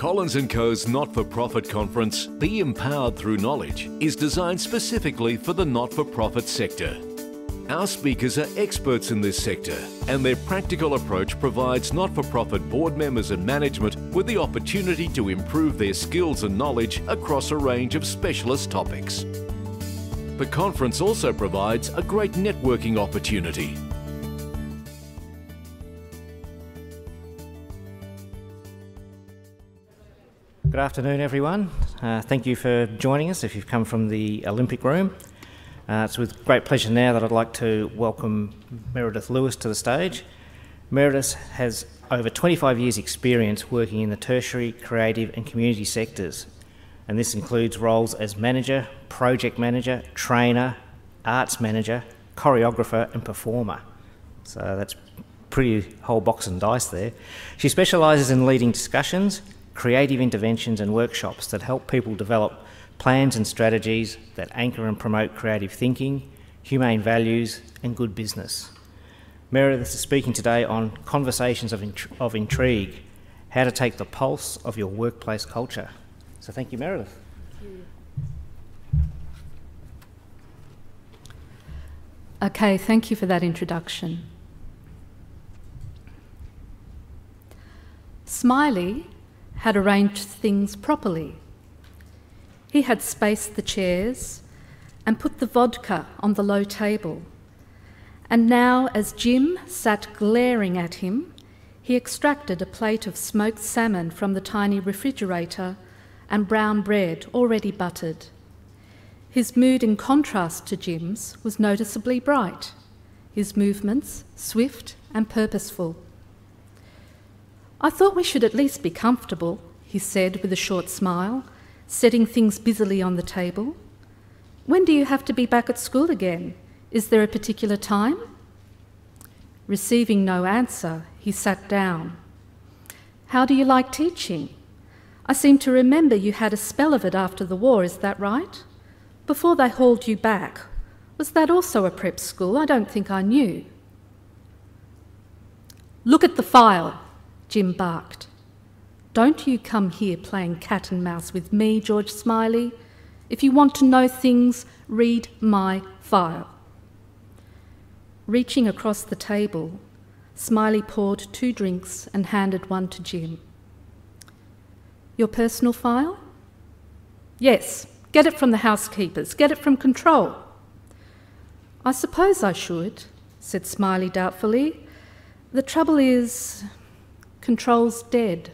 Collins & Co.'s not-for-profit conference, Be Empowered Through Knowledge, is designed specifically for the not-for-profit sector. Our speakers are experts in this sector, and their practical approach provides not-for-profit board members and management with the opportunity to improve their skills and knowledge across a range of specialist topics. The conference also provides a great networking opportunity. Good afternoon, everyone. Thank you for joining us if you've come from the Olympic Room. It's with great pleasure now that I'd like to welcome Meredith Lewis to the stage. Meredith has over 25 years' experience working in the tertiary, creative and community sectors, and this includes roles as manager, project manager, trainer, arts manager, choreographer and performer. So that's pretty whole box and dice there. She specialises in leading discussions, creative interventions and workshops that help people develop plans and strategies that anchor and promote creative thinking, humane values and good business. Meredith is speaking today on conversations of intrigue, how to take the pulse of your workplace culture. So thank you, Meredith. Thank you. Okay, thank you for that introduction. Smiley had arranged things properly. He had spaced the chairs and put the vodka on the low table. And now, as Jim sat glaring at him, he extracted a plate of smoked salmon from the tiny refrigerator and brown bread already buttered. His mood, in contrast to Jim's, was noticeably bright, his movements swift and purposeful. "I thought we should at least be comfortable," he said with a short smile, setting things busily on the table. "When do you have to be back at school again? Is there a particular time?" Receiving no answer, he sat down. "How do you like teaching? I seem to remember you had a spell of it after the war, is that right? Before they hauled you back. Was that also a prep school? I don't think I knew." "Look at the file," Jim barked. "Don't you come here playing cat and mouse with me, George Smiley. If you want to know things, read my file." Reaching across the table, Smiley poured 2 drinks and handed one to Jim. "Your personal file?" "Yes, get it from the housekeepers, get it from control." "I suppose I should," said Smiley doubtfully. "The trouble is, control's dead.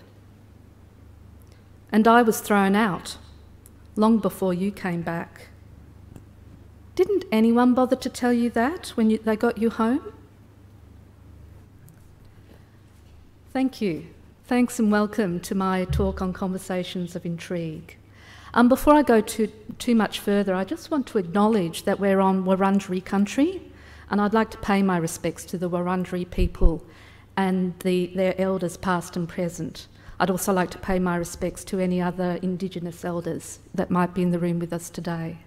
And I was thrown out, long before you came back." "Didn't anyone bother to tell you that when they got you home?" Thank you. Thanks and welcome to my talk on conversations of intrigue. Before I go too much further, I just want to acknowledge that we're on Wurundjeri country, and I'd like to pay my respects to the Wurundjeri people and their elders past and present. I'd also like to pay my respects to any other Indigenous elders that might be in the room with us today.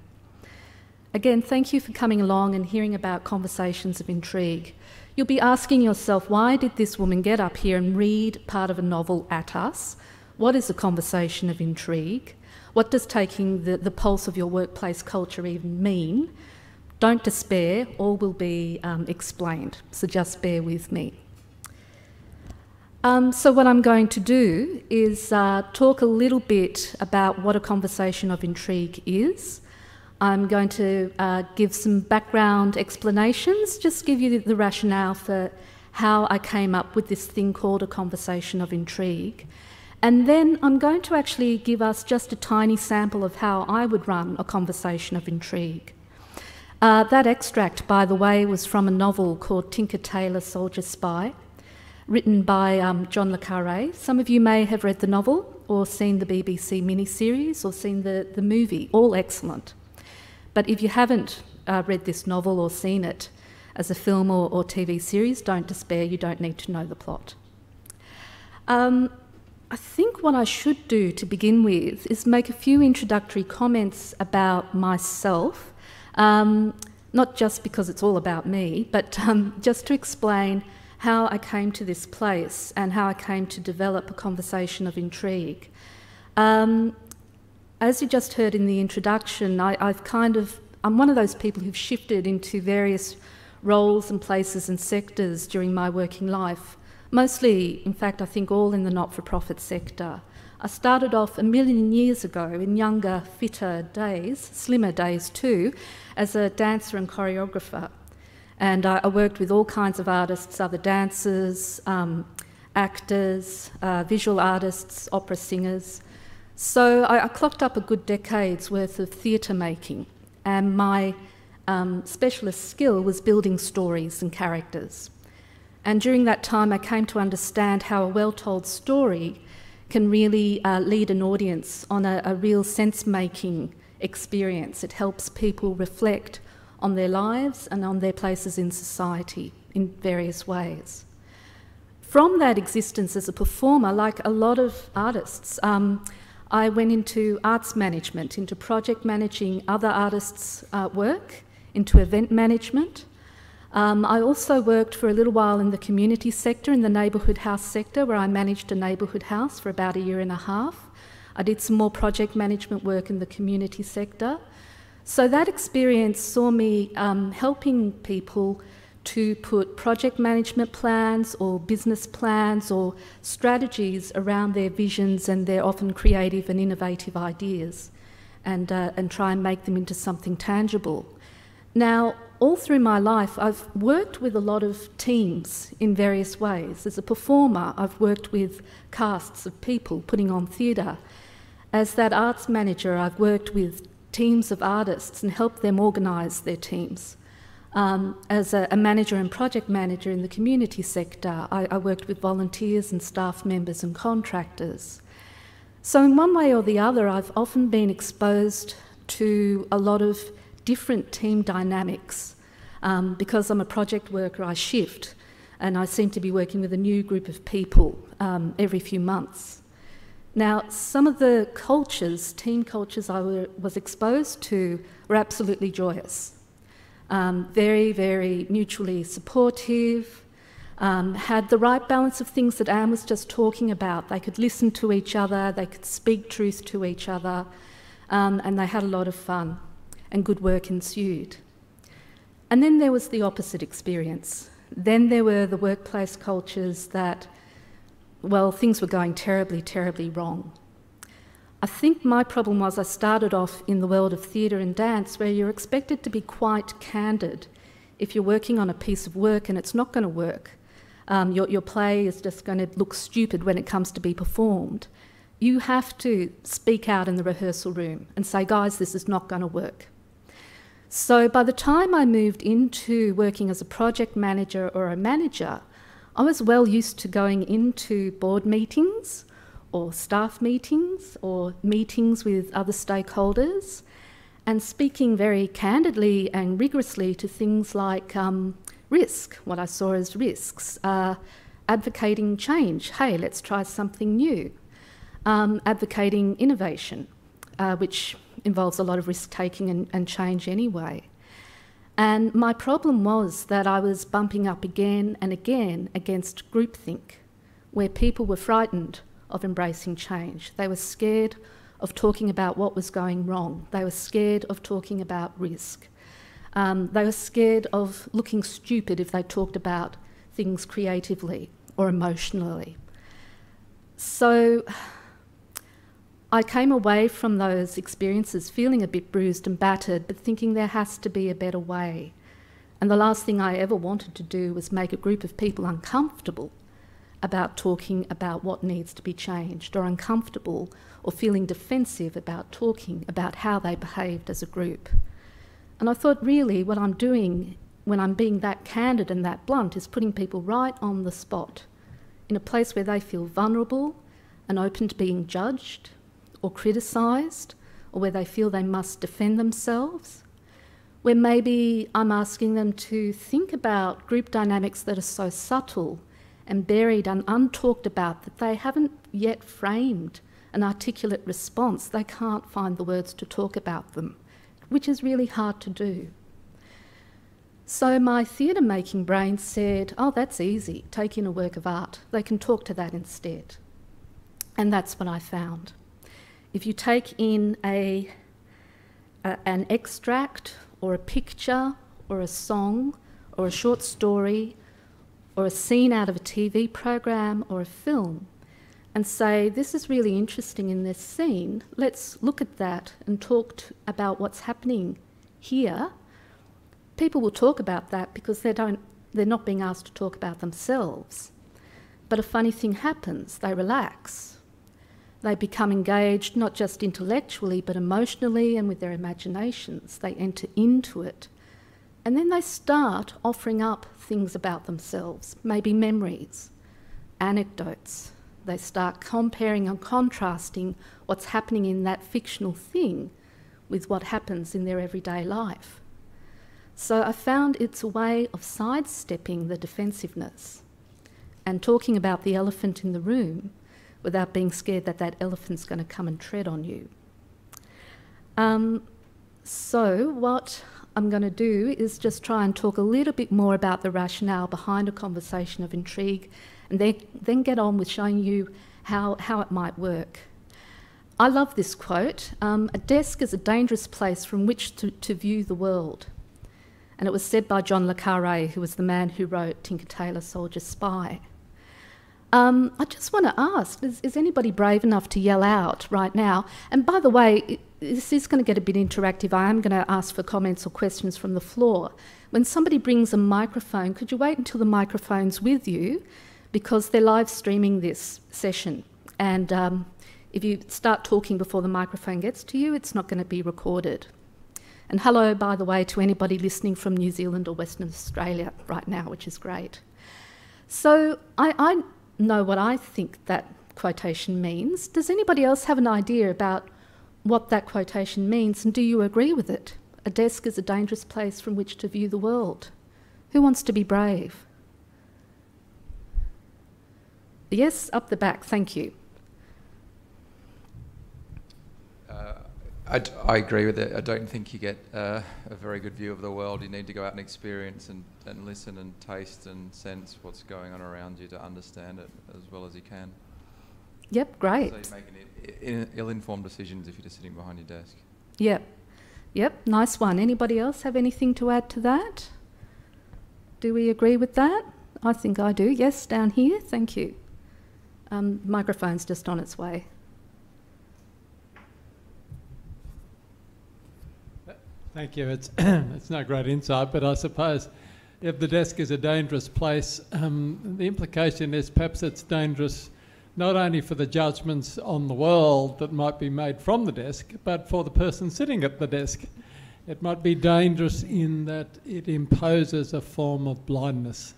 Again, thank you for coming along and hearing about conversations of intrigue. You'll be asking yourself, why did this woman get up here and read part of a novel at us? What is a conversation of intrigue? What does taking the pulse of your workplace culture even mean? Don't despair, all will be explained, so just bear with me. So what I'm going to do is talk a little bit about what a conversation of intrigue is. I'm going to give some background explanations, just give you the rationale for how I came up with this thing called a conversation of intrigue. And then I'm going to actually give us just a tiny sample of how I would run a conversation of intrigue. That extract, by the way, was from a novel called Tinker Tailor Soldier Spy, written by John le Carré. Some of you may have read the novel or seen the BBC miniseries or seen the movie, all excellent. But if you haven't read this novel or seen it as a film or TV series, don't despair, you don't need to know the plot. I think what I should do to begin with is make a few introductory comments about myself, not just because it's all about me, but just to explain how I came to this place and how I came to develop a conversation of intrigue. As you just heard in the introduction, I'm one of those people who've shifted into various roles and places and sectors during my working life. Mostly, in fact, I think all in the not-for-profit sector. I started off 1,000,000 years ago in younger, fitter days, slimmer days too, as a dancer and choreographer. And I worked with all kinds of artists, other dancers, actors, visual artists, opera singers. So I clocked up a good decade's worth of theatre making, and my specialist skill was building stories and characters. And during that time I came to understand how a well-told story can really lead an audience on a real sense-making experience. It helps people reflect on their lives and on their places in society in various ways. From that existence as a performer, like a lot of artists, I went into arts management, into project managing other artists' work, into event management. I also worked for a little while in the community sector, in the neighbourhood house sector, where I managed a neighbourhood house for about 1.5 years. I did some more project management work in the community sector. So that experience saw me helping people to put project management plans or business plans or strategies around their visions and their often creative and innovative ideas, and try and make them into something tangible. Now, all through my life, I've worked with a lot of teams in various ways. As a performer, I've worked with casts of people putting on theatre. As that arts manager, I've worked with teams of artists and helped them organise their teams. As a manager and project manager in the community sector, I worked with volunteers and staff members and contractors. So in one way or the other, I've often been exposed to a lot of different team dynamics. Because I'm a project worker, I shift, and I seem to be working with a new group of people every few months. Now, some of the cultures, team cultures I was exposed to were absolutely joyous. Very, very mutually supportive, had the right balance of things that Anne was just talking about. They could listen to each other, they could speak truth to each other, and they had a lot of fun, and good work ensued. And then there was the opposite experience. Then there were the workplace cultures that, well, things were going terribly, terribly wrong. I think my problem was I started off in the world of theatre and dance, where you're expected to be quite candid if you're working on a piece of work and it's not going to work. Your play is just going to look stupid when it comes to be performed. You have to speak out in the rehearsal room and say, guys, this is not going to work. So by the time I moved into working as a project manager or a manager, I was well used to going into board meetings or staff meetings or meetings with other stakeholders and speaking very candidly and rigorously to things like risk, what I saw as risks, advocating change, hey, let's try something new, advocating innovation, which involves a lot of risk-taking and change anyway. And my problem was that I was bumping up again and again against groupthink, where people were frightened of embracing change. They were scared of talking about what was going wrong. They were scared of talking about risk. They were scared of looking stupid if they talked about things creatively or emotionally. So I came away from those experiences feeling a bit bruised and battered, but thinking there has to be a better way. And the last thing I ever wanted to do was make a group of people uncomfortable about talking about what needs to be changed, or uncomfortable or feeling defensive about talking about how they behaved as a group. And I thought, really, what I'm doing when I'm being that candid and that blunt is putting people right on the spot, in a place where they feel vulnerable and open to being judged or criticised, or where they feel they must defend themselves, where maybe I'm asking them to think about group dynamics that are so subtle and buried and untalked about that they haven't yet framed an articulate response. They can't find the words to talk about them, which is really hard to do. So my theatre-making brain said, oh, that's easy, take in a work of art. They can talk to that instead. And that's what I found. if you take in an extract or a picture or a song or a short story or a scene out of a TV program or a film and say, this is really interesting in this scene, let's look at that and talk about what's happening here, people will talk about that because they're not being asked to talk about themselves. But a funny thing happens, they relax. They become engaged not just intellectually but emotionally and with their imaginations. They enter into it. And then they start offering up things about themselves, maybe memories, anecdotes. They start comparing and contrasting what's happening in that fictional thing with what happens in their everyday life. So I found it's a way of sidestepping the defensiveness and talking about the elephant in the room without being scared that that elephant's going to come and tread on you. So what I'm going to do is just try and talk a little bit more about the rationale behind a conversation of intrigue and then get on with showing you how it might work. I love this quote. A desk is a dangerous place from which to view the world. And it was said by John le Carré, who was the man who wrote Tinker Tailor Soldier Spy. I just want to ask, is anybody brave enough to yell out right now? And by the way, this is going to get a bit interactive. I am going to ask for comments or questions from the floor. When somebody brings a microphone, could you wait until the microphone's with you? Because they're live streaming this session. And if you start talking before the microphone gets to you, it's not going to be recorded. And hello, by the way, to anybody listening from New Zealand or Western Australia right now, which is great. So I know what I think that quotation means. Does anybody else have an idea about what that quotation means, and do you agree with it? A desk is a dangerous place from which to view the world. Who wants to be brave? Yes, up the back, thank you. I agree with it. I don't think you get a very good view of the world. You need to go out and experience and listen and taste and sense what's going on around you to understand it as well as you can. Yep, great. So you're making ill-informed decisions if you're just sitting behind your desk. Yep, nice one. Anybody else have anything to add to that? Do we agree with that? I think I do. Yes, down here, thank you. Microphone's just on its way. Thank you. It's no great insight, but I suppose if the desk is a dangerous place, the implication is perhaps it's dangerous not only for the judgments on the world that might be made from the desk, but for the person sitting at the desk. It might be dangerous in that it imposes a form of blindness.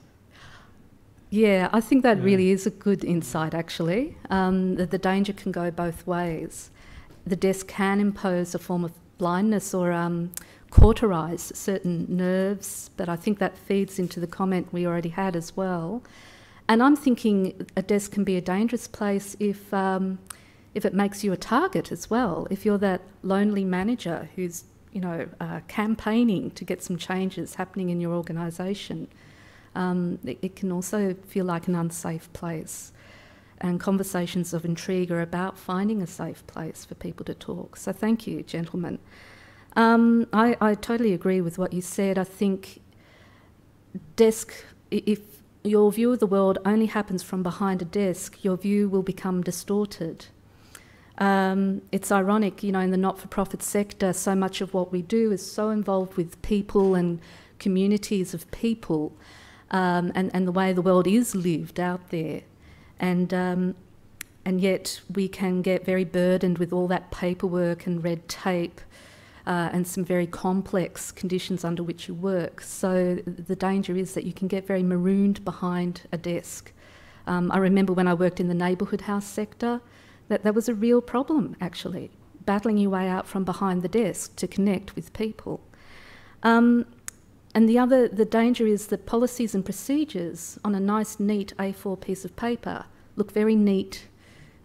Yeah, I think that really is a good insight, actually, that the danger can go both ways. The desk can impose a form of blindness or cauterise certain nerves, but I think that feeds into the comment we already had as well. And I'm thinking a desk can be a dangerous place if it makes you a target as well. If you're that lonely manager who's, campaigning to get some changes happening in your organisation, it can also feel like an unsafe place. And conversations of intrigue are about finding a safe place for people to talk. So thank you, gentlemen. I totally agree with what you said. I think if your view of the world only happens from behind a desk, your view will become distorted. It's ironic, in the not-for-profit sector, so much of what we do is so involved with people and communities of people, and the way the world is lived out there. And yet we can get very burdened with all that paperwork and red tape and some very complex conditions under which you work. So the danger is that you can get very marooned behind a desk. I remember when I worked in the neighbourhood house sector, that was a real problem, actually, battling your way out from behind the desk to connect with people. And the danger is that policies and procedures on a nice, neat A4 piece of paper look very neat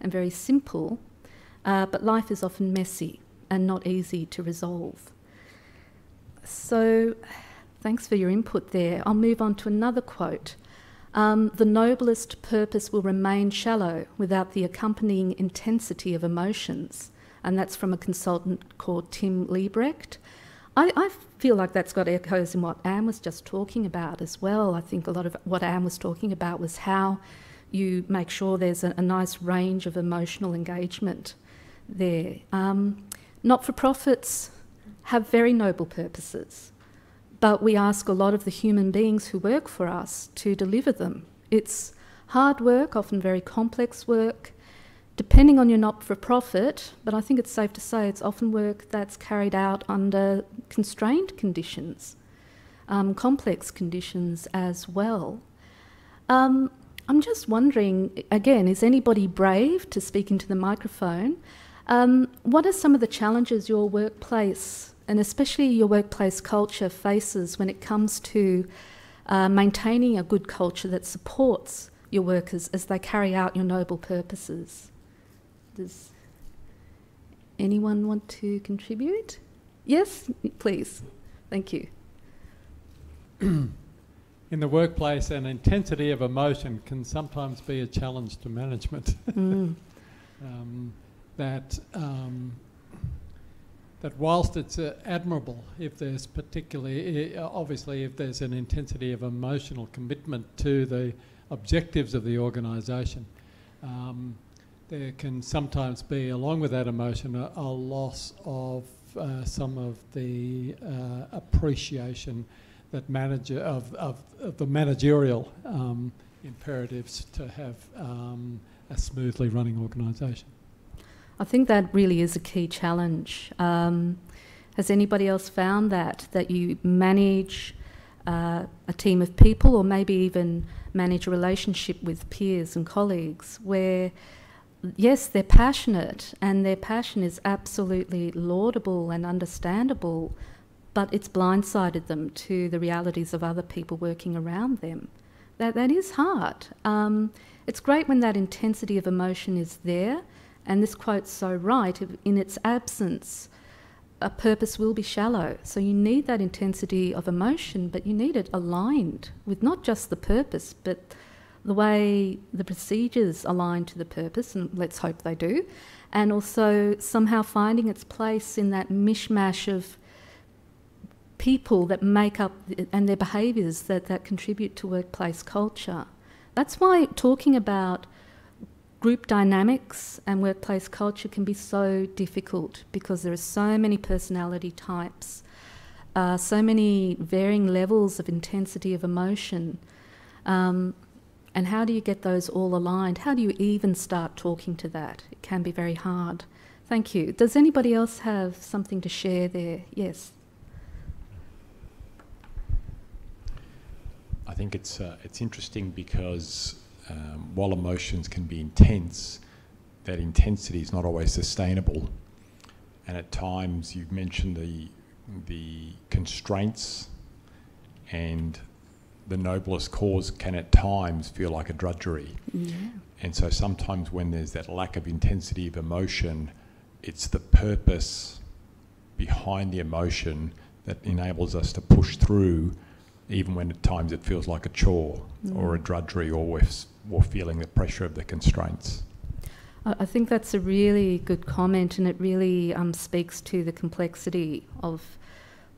and very simple, but life is often messy and not easy to resolve. So thanks for your input there. I'll move on to another quote. The noblest purpose will remain shallow without the accompanying intensity of emotions. and that's from a consultant called Tim Liebrecht. I feel like that's got echoes in what Anne was just talking about as well. I think a lot of what Anne was talking about was how you make sure there's a nice range of emotional engagement there. Not-for-profits have very noble purposes, but we ask a lot of the human beings who work for us to deliver them. It's hard work, often very complex work, depending on your not-for-profit, but I think it's safe to say it's often work that's carried out under constrained conditions, complex conditions as well. I'm just wondering, again, is anybody brave to speak into the microphone? What are some of the challenges your workplace, and especially your workplace culture, faces when it comes to maintaining a good culture that supports your workers as they carry out your noble purposes? Does anyone want to contribute? Yes, please. Thank you. In the workplace, an intensity of emotion can sometimes be a challenge to management. That whilst it's admirable if there's particularly, obviously if there's an intensity of emotional commitment to the objectives of the organisation, there can sometimes be, along with that emotion, a loss of some of the appreciation that of the managerial imperatives to have a smoothly running organisation. I think that really is a key challenge. Has anybody else found that you manage a team of people, or maybe even manage a relationship with peers and colleagues where, yes, they're passionate and their passion is absolutely laudable and understandable, but it's blindsided them to the realities of other people working around them? That is hard. It's great when that intensity of emotion is there, and this quote's so right, in its absence, a purpose will be shallow. So you need that intensity of emotion, but you need it aligned with not just the purpose, but the way the procedures align to the purpose, and let's hope they do, and also somehow finding its place in that mishmash of people that make up and their behaviours that contribute to workplace culture. That's why talking about group dynamics and workplace culture can be so difficult, because there are so many personality types, so many varying levels of intensity of emotion. And how do you get those all aligned? How do you even start talking to that? It can be very hard. Thank you. Does anybody else have something to share there? Yes. I think it's interesting because while emotions can be intense, that intensity is not always sustainable. And at times, you've mentioned the constraints, and the noblest cause can at times feel like a drudgery. Yeah. And so sometimes when there's that lack of intensity of emotion, it's the purpose behind the emotion that enables us to push through, even when at times it feels like a chore or a drudgery, or we're feeling the pressure of the constraints. I think that's a really good comment, and it really speaks to the complexity of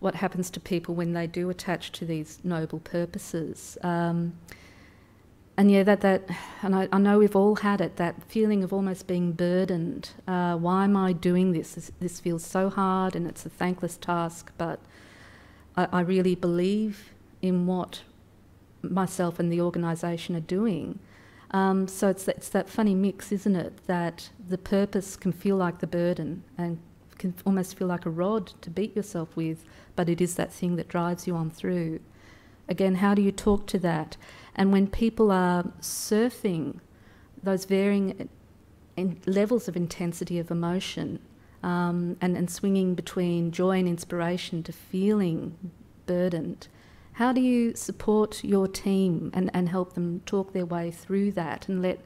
what happens to people when they do attach to these noble purposes. And yeah, and I know we've all had it, that feeling of almost being burdened. Why am I doing this? This feels so hard, and it's a thankless task, but I really believe in what myself and the organisation are doing. So it's that funny mix, isn't it, that the purpose can feel like the burden and can almost feel like a rod to beat yourself with, but it is that thing that drives you on through. Again, how do you talk to that? And when people are surfing those varying levels of intensity of emotion, and swinging between joy and inspiration to feeling burdened, how do you support your team and help them talk their way through that and let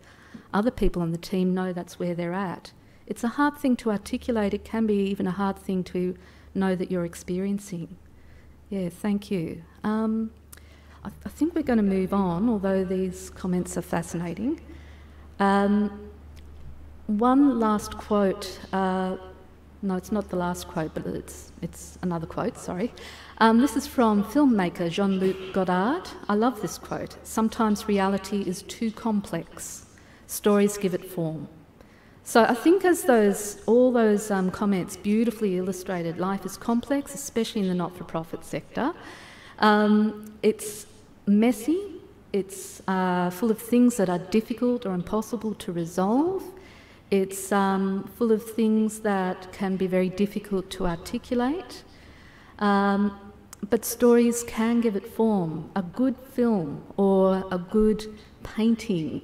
other people on the team know that's where they're at? It's a hard thing to articulate. It can be even a hard thing to know that you're experiencing. Yeah, thank you. I think we're going to move on, although these comments are fascinating. One last quote no, it's not the last quote, but it's another quote, sorry. This is from filmmaker Jean-Luc Godard. I love this quote. "Sometimes reality is too complex. Stories give it form." So I think as all those comments beautifully illustrated, life is complex, especially in the not-for-profit sector. It's messy, it's full of things that are difficult or impossible to resolve. It's full of things that can be very difficult to articulate. But stories can give it form. A good film or a good painting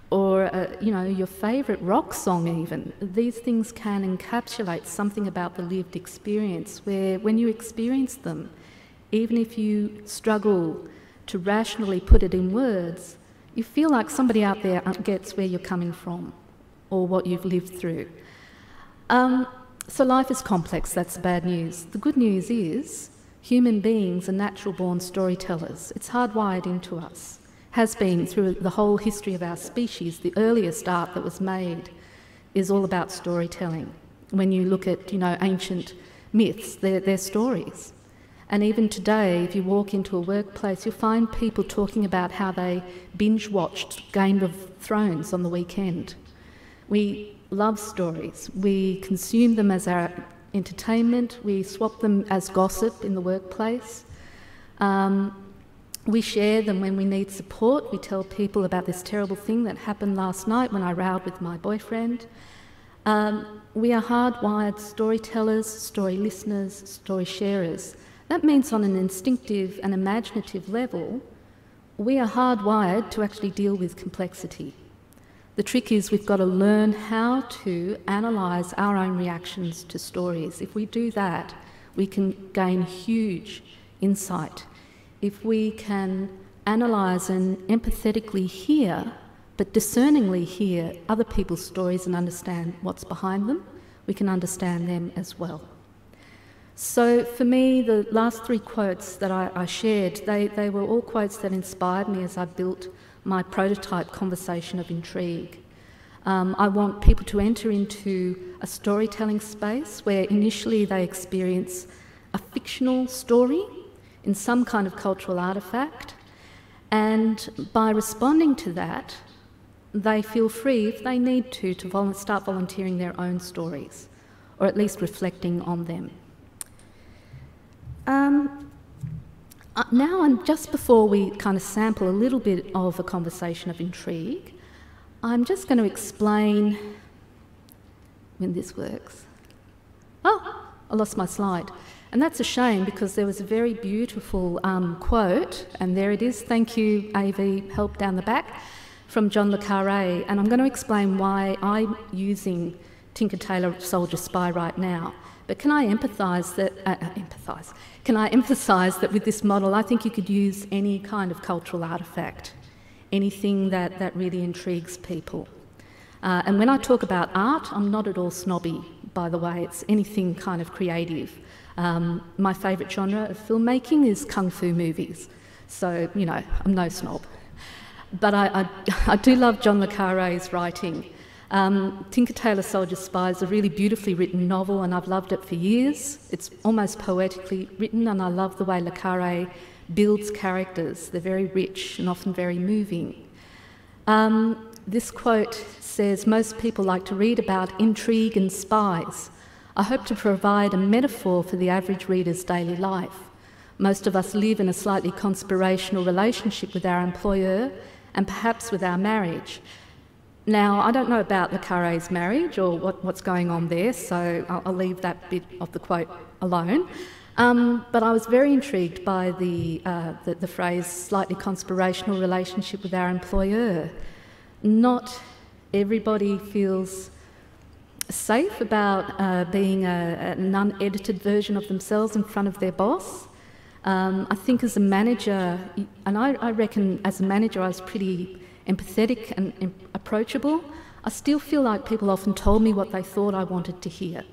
or your favourite rock song even, these things can encapsulate something about the lived experience where when you experience them, even if you struggle to rationally put it in words, you feel like somebody out there gets where you're coming from or what you've lived through. So life is complex, that's the bad news. The good news is human beings are natural-born storytellers. It's hardwired into us. Has been through the whole history of our species. The earliest art that was made is all about storytelling. When you look at, ancient myths, they're stories. And even today, if you walk into a workplace, you'll find people talking about how they binge-watched Game of Thrones on the weekend. We love stories. We consume them as our entertainment. We swap them as gossip in the workplace. We share them when we need support. We tell people about this terrible thing that happened last night when I rowed with my boyfriend. We are hardwired storytellers, story listeners, story sharers. That means on an instinctive and imaginative level, we are hardwired to actually deal with complexity. The trick is we've got to learn how to analyse our own reactions to stories. If we do that, we can gain huge insight. If we can analyse and empathetically hear, but discerningly hear other people's stories and understand what's behind them, we can understand them as well. So for me, the last three quotes that I shared, they were all quotes that inspired me as I built my prototype conversation of intrigue. I want people to enter into a storytelling space where initially they experience a fictional story in some kind of cultural artefact, and by responding to that, they feel free, if they need to start volunteering their own stories, or at least reflecting on them. Now, and just before we kind of sample a little bit of a conversation of intrigue, I'm just going to explain when this works. Oh, I lost my slide. And that's a shame because there was a very beautiful quote, and there it is, thank you, AV, help down the back, from John le Carré. And I'm going to explain why I'm using Tinker, Tailor, Soldier, Spy right now. But can I emphasise that with this model, I think you could use any kind of cultural artefact, anything that really intrigues people. And when I talk about art, I'm not at all snobby, by the way. It's anything kind of creative. My favourite genre of filmmaking is kung fu movies. So, I'm no snob. But I do love John le Carré's writing. Tinker, Tailor, Soldier, Spy is a really beautifully written novel, and I've loved it for years. It's almost poetically written, and I love the way le Carré builds characters. They're very rich and often very moving. This quote says, "Most people like to read about intrigue and spies. I hope to provide a metaphor for the average reader's daily life. Most of us live in a slightly conspirational relationship with our employer and perhaps with our marriage." Now, I don't know about le Carré's marriage or what's going on there, so I'll leave that bit of the quote alone. But I was very intrigued by the phrase slightly conspirational relationship with our employer. Not everybody feels safe about being an unedited version of themselves in front of their boss. I think as a manager, and I reckon as a manager I was pretty empathetic and approachable, I still feel like people often told me what they thought I wanted to hear.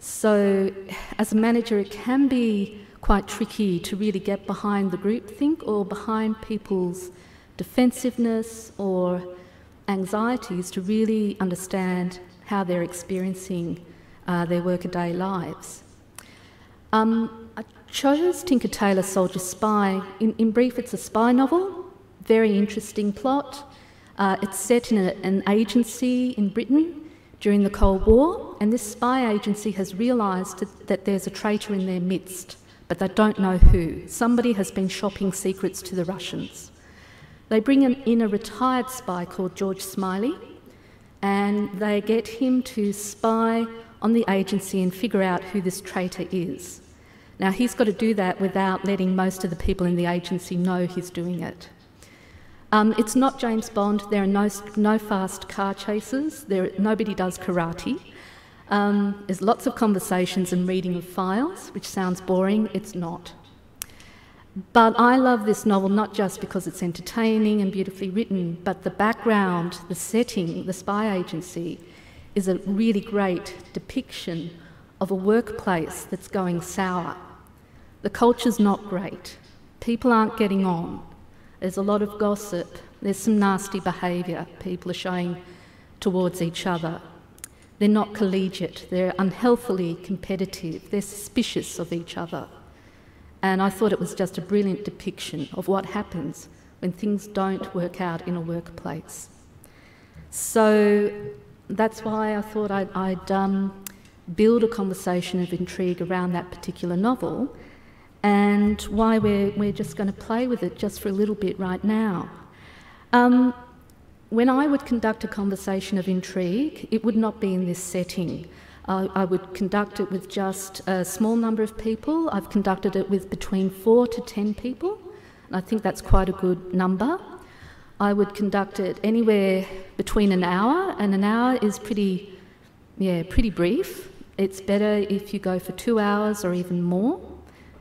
So as a manager, it can be quite tricky to really get behind the groupthink or behind people's defensiveness or anxieties to really understand how they're experiencing their workaday lives. I chose Tinker Tailor Soldier Spy. In brief, it's a spy novel, very interesting plot. It's set in an agency in Britain during the Cold War, and this spy agency has realised that there's a traitor in their midst, but they don't know who. Somebody has been shopping secrets to the Russians. They bring in a retired spy called George Smiley, and they get him to spy on the agency and figure out who this traitor is. Now, he's got to do that without letting most of the people in the agency know he's doing it. It's not James Bond. There are no fast car chases. Nobody does karate. There's lots of conversations and reading of files, which sounds boring. It's not. But I love this novel not just because it's entertaining and beautifully written, but the background, the setting, the spy agency is a really great depiction of a workplace that's going sour. The culture's not great. People aren't getting on. There's a lot of gossip. There's some nasty behaviour people are showing towards each other. They're not collegiate. They're unhealthily competitive. They're suspicious of each other. And I thought it was just a brilliant depiction of what happens when things don't work out in a workplace. So that's why I thought I'd build a conversation of intrigue around that particular novel, and why we're just going to play with it just for a little bit right now. When I would conduct a conversation of intrigue, it would not be in this setting. I would conduct it with just a small number of people. I've conducted it with between 4 to 10 people, and I think that's quite a good number. I would conduct it anywhere between an hour, and an hour is pretty brief. It's better if you go for 2 hours or even more,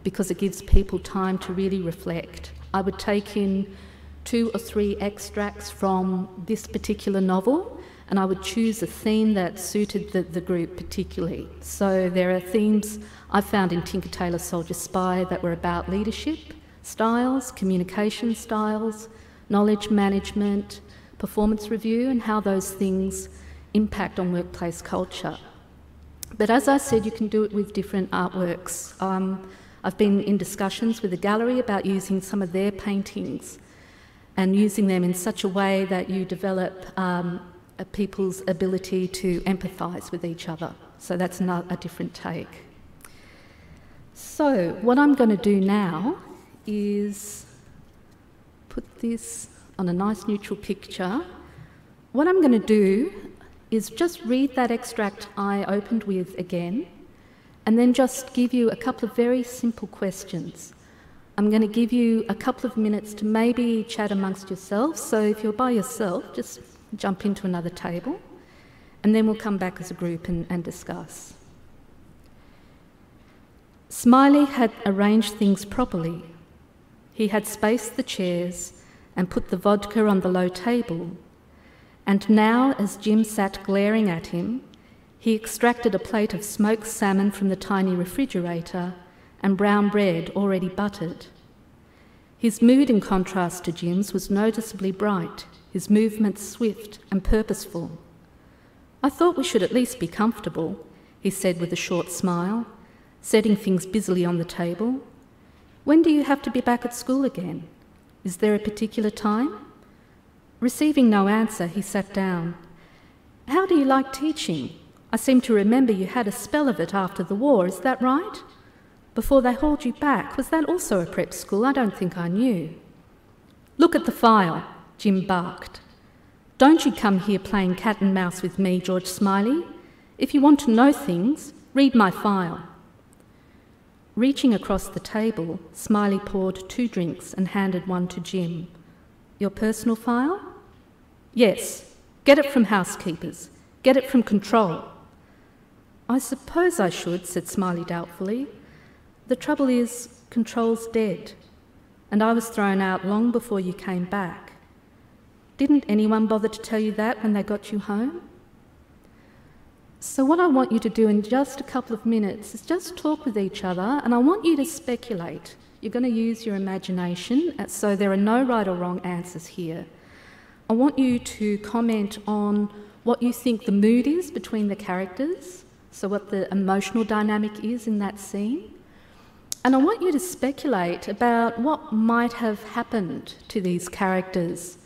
because it gives people time to really reflect. I would take in 2 or 3 extracts from this particular novel, and I would choose a theme that suited the group particularly. So there are themes I found in Tinker Tailor Soldier Spy that were about leadership styles, communication styles, knowledge management, performance review, and how those things impact on workplace culture. But as I said, you can do it with different artworks. I've been in discussions with the gallery about using some of their paintings and using them in such a way that you develop people's ability to empathise with each other. So that's a different take. So what I'm going to do now is put this on a nice neutral picture. What I'm going to do is just read that extract I opened with again, and then just give you a couple of very simple questions. I'm going to give you a couple of minutes to maybe chat amongst yourselves. So if you're by yourself, just jump into another table, and then we'll come back as a group and discuss. Smiley had arranged things properly. He had spaced the chairs and put the vodka on the low table. And now, as Jim sat glaring at him, he extracted a plate of smoked salmon from the tiny refrigerator and brown bread already buttered. His mood, in contrast to Jim's, was noticeably bright, his movements swift and purposeful. "I thought we should at least be comfortable," he said with a short smile, setting things busily on the table. "When do you have to be back at school again? Is there a particular time?" Receiving no answer, he sat down. "How do you like teaching? I seem to remember you had a spell of it after the war, is that right? Before they hauled you back, was that also a prep school? I don't think I knew." "Look at the file," Jim barked. "Don't you come here playing cat and mouse with me, George Smiley. If you want to know things, read my file." Reaching across the table, Smiley poured 2 drinks and handed one to Jim. "Your personal file?" "Yes. Get it from housekeepers. Get it from control." "I suppose I should," said Smiley doubtfully. "The trouble is, control's dead, and I was thrown out long before you came back. Didn't anyone bother to tell you that when they got you home?" So what I want you to do in just a couple of minutes is just talk with each other, and I want you to speculate. You're going to use your imagination, so there are no right or wrong answers here. I want you to comment on what you think the mood is between the characters, so what the emotional dynamic is in that scene. And I want you to speculate about what might have happened to these characters.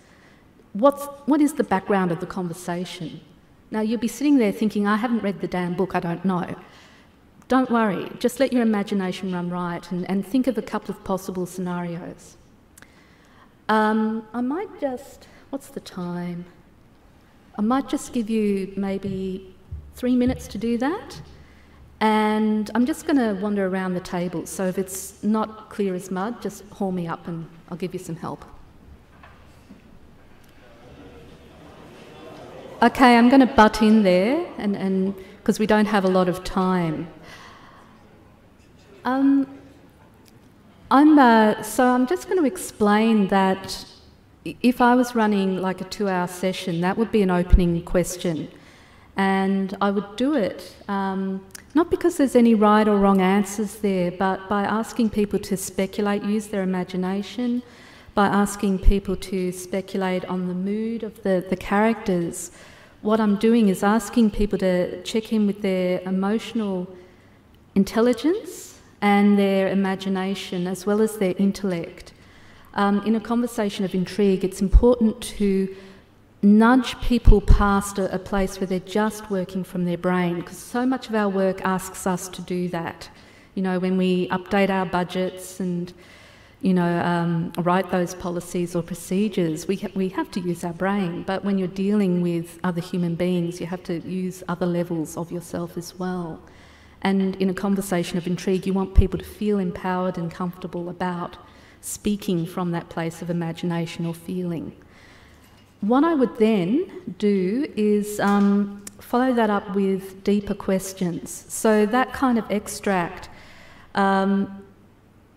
What is the background of the conversation? Now, you'll be sitting there thinking, I haven't read the damn book, I don't know. Don't worry, just let your imagination run riot and think of a couple of possible scenarios. I might just, what's the time? I might just give you maybe 3 minutes to do that. And I'm just going to wander around the table, so if it's not clear as mud, just haul me up and I'll give you some help. Okay, I'm going to butt in there, and because we don't have a lot of time. So I'm just going to explain that if I was running like a 2-hour session, that would be an opening question. And I would do it, not because there's any right or wrong answers there, but by asking people to speculate, use their imagination, by asking people to speculate on the mood of the characters. What I'm doing is asking people to check in with their emotional intelligence and their imagination, as well as their intellect. In a conversation of intrigue, it's important to nudge people past a place where they're just working from their brain, because so much of our work asks us to do that. You know, when we update our budgets and, you know, write those policies or procedures, we have to use our brain. But when you're dealing with other human beings, you have to use other levels of yourself as well. And in a conversation of intrigue, you want people to feel empowered and comfortable about speaking from that place of imagination or feeling. What I would then do is follow that up with deeper questions. So that kind of extract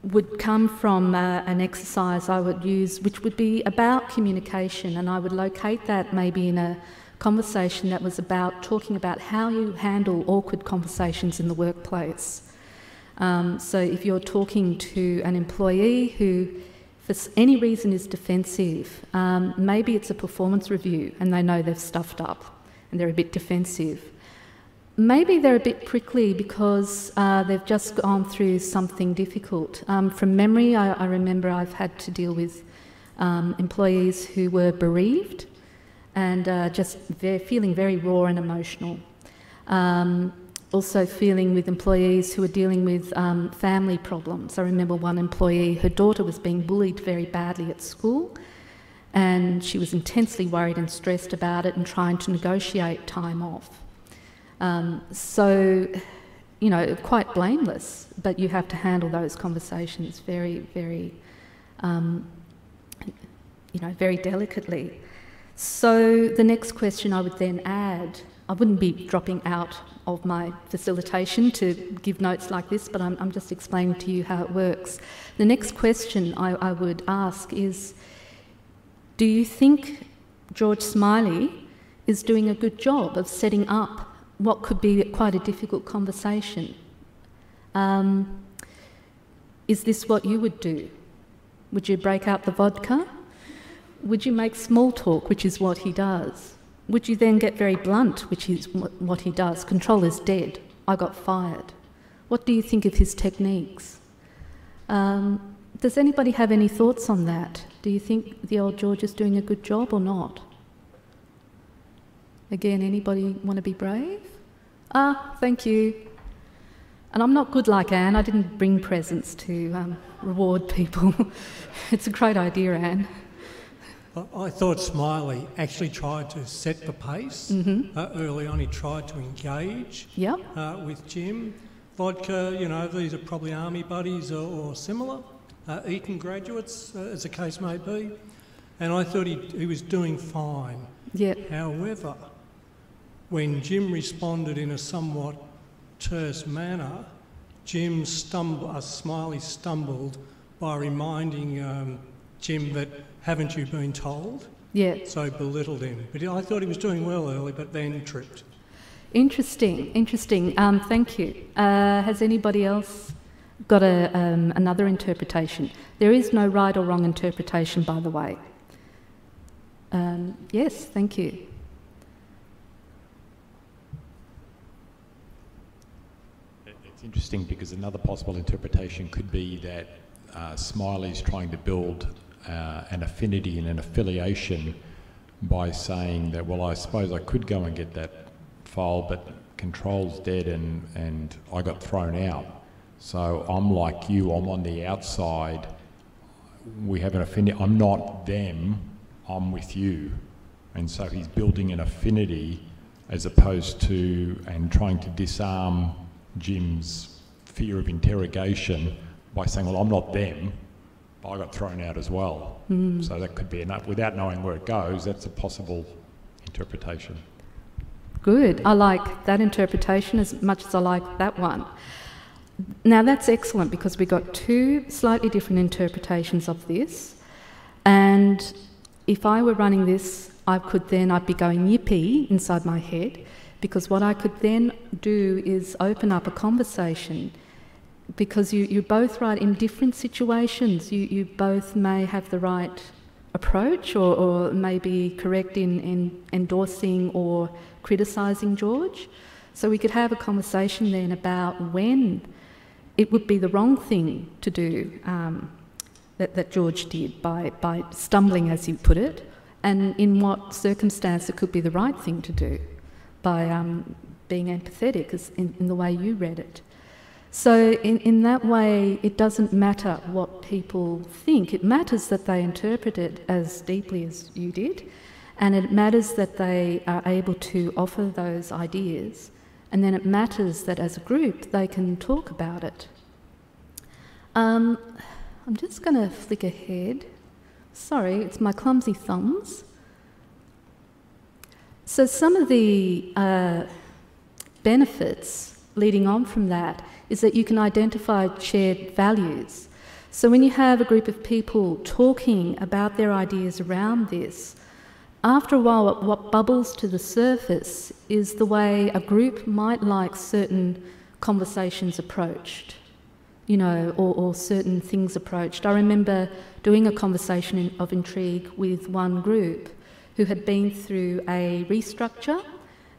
would come from an exercise I would use, which would be about communication, and I would locate that maybe in a conversation that was about talking about how you handle awkward conversations in the workplace. So if you're talking to an employee who for any reason is defensive, maybe it's a performance review and they know they've stuffed up and they're a bit defensive. Maybe they're a bit prickly because they've just gone through something difficult. From memory, I remember I've had to deal with employees who were bereaved and just feeling very raw and emotional. Also feeling with employees who are dealing with family problems. I remember one employee, her daughter was being bullied very badly at school, and she was intensely worried and stressed about it and trying to negotiate time off. So, you know, quite blameless, but you have to handle those conversations very, very, you know, very delicately. So the next question I would then add, I wouldn't be dropping out of my facilitation to give notes like this, but I'm just explaining to you how it works. The next question I would ask is, do you think George Smiley is doing a good job of setting up what could be quite a difficult conversation? Is this what you would do? Would you break out the vodka? Would you make small talk, which is what he does? Would you then get very blunt, which is what he does? Control is dead. I got fired. What do you think of his techniques? Does anybody have any thoughts on that? Do you think the old George is doing a good job or not? Again, anybody want to be brave? Thank you. And I'm not good like Anne. I didn't bring presents to reward people. It's a great idea, Anne. I thought Smiley actually tried to set the pace. Early on he tried to engage with Jim. Vodka, you know, these are probably army buddies or similar, Eton graduates, as the case may be. And I thought he was doing fine. However, when Jim responded in a somewhat terse manner, Smiley stumbled by reminding Jim that, haven't you been told? So belittled him. But I thought he was doing well early, but then tripped. Interesting. Thank you. Has anybody else got another interpretation? There is no right or wrong interpretation, by the way. Yes, thank you. interesting because another possible interpretation could be that Smiley's trying to build an affinity and an affiliation by saying that, well, I suppose I could go and get that file, but control's dead and I got thrown out. So I'm like you, I'm on the outside. We have an affinity. I'm not them, I'm with you. And so he's building an affinity as opposed to, and trying to disarm Jim's fear of interrogation by saying, well, I'm not them, but I got thrown out as well. So that could be enough. Without knowing where it goes, that's a possible interpretation. Good. I like that interpretation as much as I like that one. Now that's excellent because we got two slightly different interpretations of this, and if I were running this, I'd be going yippee inside my head, because what I could then do is open up a conversation, because you're both right in different situations. You both may have the right approach or may be correct in endorsing or criticising George. So we could have a conversation then about when it would be the wrong thing to do that George did by stumbling, as you put it, and in what circumstance it could be the right thing to do by being empathetic, as in the way you read it. So in that way, it doesn't matter what people think. It matters that they interpret it as deeply as you did, and it matters that they are able to offer those ideas, and then it matters that as a group they can talk about it. I'm just going to flick ahead. Sorry, it's my clumsy thumbs. So some of the benefits leading on from that is that you can identify shared values. So when you have a group of people talking about their ideas around this, after a while what bubbles to the surface is the way a group might like certain conversations approached, you know, or certain things approached. I remember doing a conversation of intrigue with one group who had been through a restructure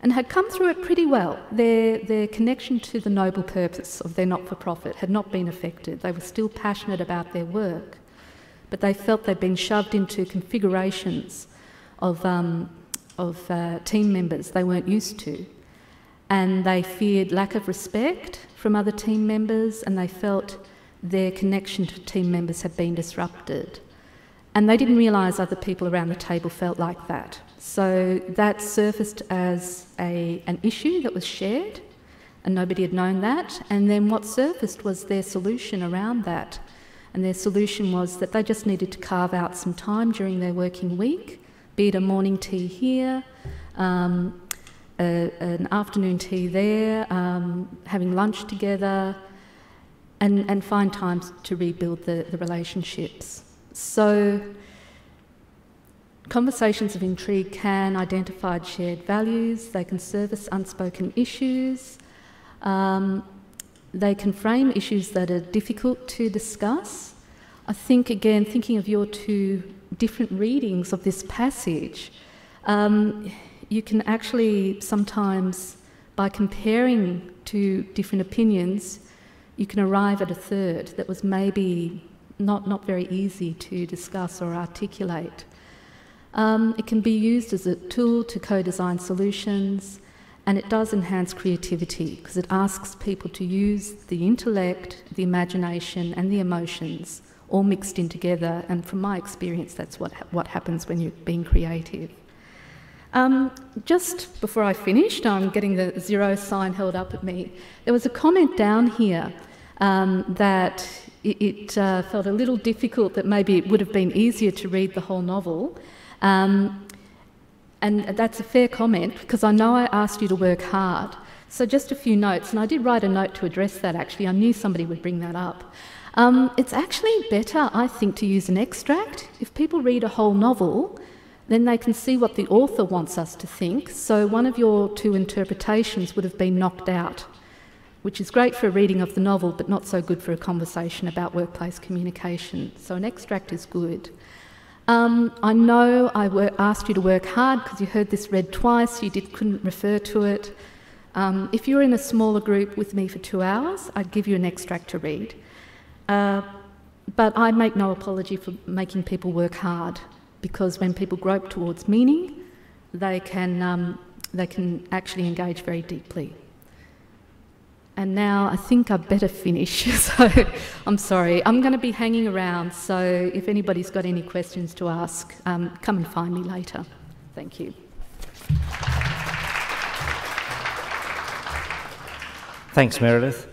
and had come through it pretty well. Their connection to the noble purpose of their not-for-profit had not been affected. They were still passionate about their work, but they felt they'd been shoved into configurations of team members they weren't used to, and they feared lack of respect from other team members, and they felt their connection to team members had been disrupted. And they didn't realise other people around the table felt like that. So that surfaced as an issue that was shared, and nobody had known that. And then what surfaced was their solution around that. And their solution was that they just needed to carve out some time during their working week, be it a morning tea here, an afternoon tea there, having lunch together, and find times to rebuild the relationships. So conversations of intrigue can identify shared values, they can service unspoken issues, they can frame issues that are difficult to discuss. I think, again, thinking of your two different readings of this passage, you can actually sometimes, by comparing two different opinions, you can arrive at a third that was maybe not very easy to discuss or articulate. It can be used as a tool to co-design solutions, and it does enhance creativity because it asks people to use the intellect, the imagination and the emotions all mixed in together, and from my experience that's what happens when you're being creative. Just before I finished, I'm getting the 0 sign held up at me. There was a comment down here that it felt a little difficult, that maybe it would have been easier to read the whole novel. And that's a fair comment, because I know I asked you to work hard. So just a few notes, and I did write a note to address that actually. I knew somebody would bring that up. It's actually better, I think, to use an extract. If people read a whole novel, then they can see what the author wants us to think. So one of your two interpretations would have been knocked out, which is great for a reading of the novel, but not so good for a conversation about workplace communication. So an extract is good. I know I asked you to work hard because you heard this read twice, you couldn't refer to it. If you're in a smaller group with me for 2 hours, I'd give you an extract to read. But I make no apology for making people work hard, because when people grope towards meaning, they can actually engage very deeply. And now I think I'd better finish, so I'm sorry. I'm going to be hanging around, so if anybody's got any questions to ask, come and find me later. Thank you. Thanks, Meredith.